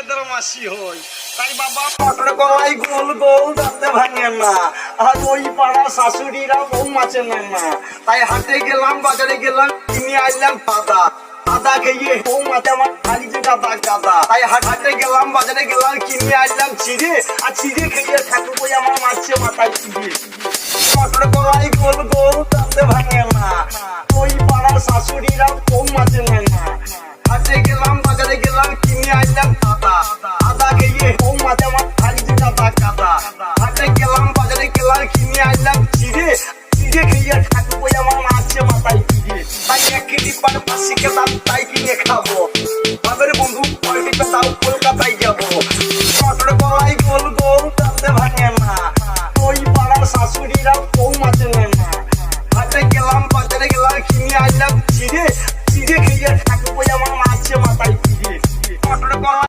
এদের মাসি হই তাই বাবা মটর কলাই গোল গোল দাঁতে ভাঙে না আর ওই পাড়া শাশুড়িরা বউ মাছে নেন না তাই হাটে গেলাম বাজারে গেলাম কিনে আনলাম পাতা আদা খেয়ে বউ মাছে আমার খালি গাদা গাদা তাই হাটে গেলাম বাজারে গেলাম কিনে আনলাম চিড়ে আর চিড়ে খেয়ে ঠাকুর বই আমার মাছে মাথায় চিড়ে মটর কলাই গোল গোল দাঁতে ভাঙে না ওই পাড়ার শাশুড়িরা বউ মাছে নেন না হাটে গেলাম বাজারে গেলাম কিনে আনলাম পাতা আদা খেয়ে বউ মাছে আমার খালি গাদা গাদা হাটে গেলাম বাজারে গেলাম কিনে আনলাম চিড়ে চিড়ে খেয়ে ঠাকুর বই আমার মাছে মাথায় চিড়ে তাই এক কেজি পান 80 খেলাম তাই কিনে খাবো বাবের বন্ধু পাল্টিতে তাও কলকাতায় যাবো মটর কলাই গোল গোল দাঁতে ভাঙে না ওই পাড়ার শাশুড়িরা বউ মাছে নেন না হাটে গেলাম বাজারে গেলাম কিনে আনলাম চিড়ে